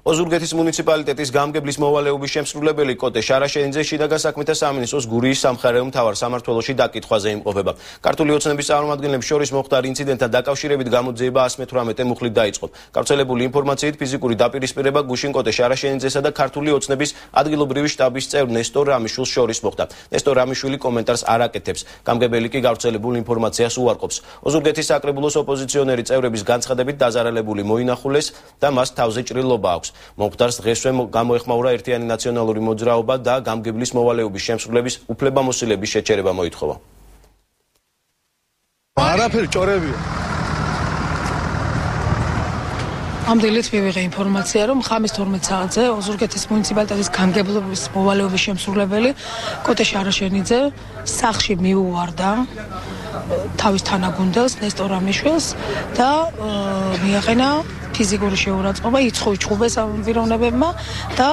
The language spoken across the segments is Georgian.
ოზურგეთის მუნიციპალიტეტის გამგებლის მოვალეობის შემსრულებელი კოტე შარაშენიძე შინაგან საქმეთა სამინისტროს გურიის სამხარეო მთავარ სამმართველოში დაკითხვაზე იმყოფება. ქართული ოცნების წარმომადგენლებს შორის მოხდარ ინციდენტთან დაკავშირებით გამოძიება 118 მუხლით დაიწყო. გავრცელებული ინფორმაციით ფიზიკური დაპირისპირება გუშინ კოტე შარაშენიძესა და ქართული ოცნების ადგილობრივი შტაბის წევრ ნესტორ რამიშვილს შორის მოხდა. ნესტორ რამიშვილი კომენტარს არ აკეთებს. გამგებელი კი გავრცელებულ ინფორმაციას უარყოფს. ოზურგეთის საკრებულოს ოპოზიციონერი წევრების განცხადებით დაზარალებული მოინახულეს და მას თავზე ჭრილობა აქვს. მომხდარს დღესვე გამოეხმაურა ერთიანი ნაციონალური მოძრაობა და გამგებლის მოვალეობის შემსრულების უფლებამოსილების შეჩერება მოითხოვა. არაფერი ჭორებია. ამ დილით მივიღე ინფორმაცია, რომ ხამის 12 საათზე ოზურგეთის მუნიციპალიტეტის გამგებლობის მოვალეობის შემსრულებელი კოტე შარაშენიძე სახლში მიუვარდა თავის თანაგუნდელს ნესტორ რამიშვილს და მიაყენა ფიზიკური შეურაცხყოფა, იცხოვიჩხუბეს ამ პიროვნებებმა და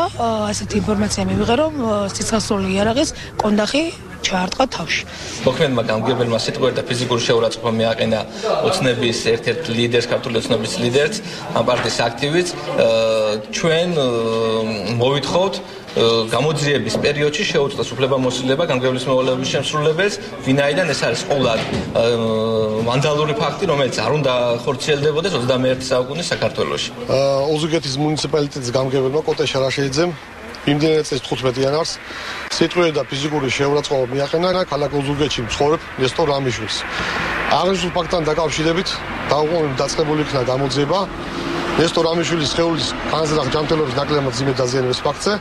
ასეთი ინფორმაცია მივიღე, რომ სიცოცხლე იარაღის კონდახი ჩაარტყა თავში. მოქმედმა გამგებელმა სიტყვიერ და ფიზიკური შეურაცხყოფა მიაყენა ოცნების ერთ-ერთ ლიდერს, ქართული ოცნების ლიდერს, ამ პარტიის აქტივისტს. ჩვენ მოვითხოვთ გამოძიების პერიოდში შეუწყდეს უფლებამოსილება გამგებლის მოვალეობის შემსრულებელს, ვინაიდან ეს არის ყოვლად ვანდალური ფაქტი, რომელიც არ უნდა ხორციელდებოდეს 21 საუკუნის საქართველოში. ოზურგეთის მუნიციპალიტეტის გამგებელმა კოტე შარაშენიძემ იმდენად წელს 15 იანვარს სიტყვიერი და ფიზიკური შეურაცხყოფა მიაყენა ქალაქ ოზურგეთში მცხოვრებ ნესტორ რამიშვილს. აღნიშნულ ფაქტთან დაკავშირებით დაწყებული იქნა გამოძიება ნესტორ რამიშვილის სხეულის განზრახ ჯანმრთელობის ნაკლებად მძიმე დაზიანების ფაქტზე.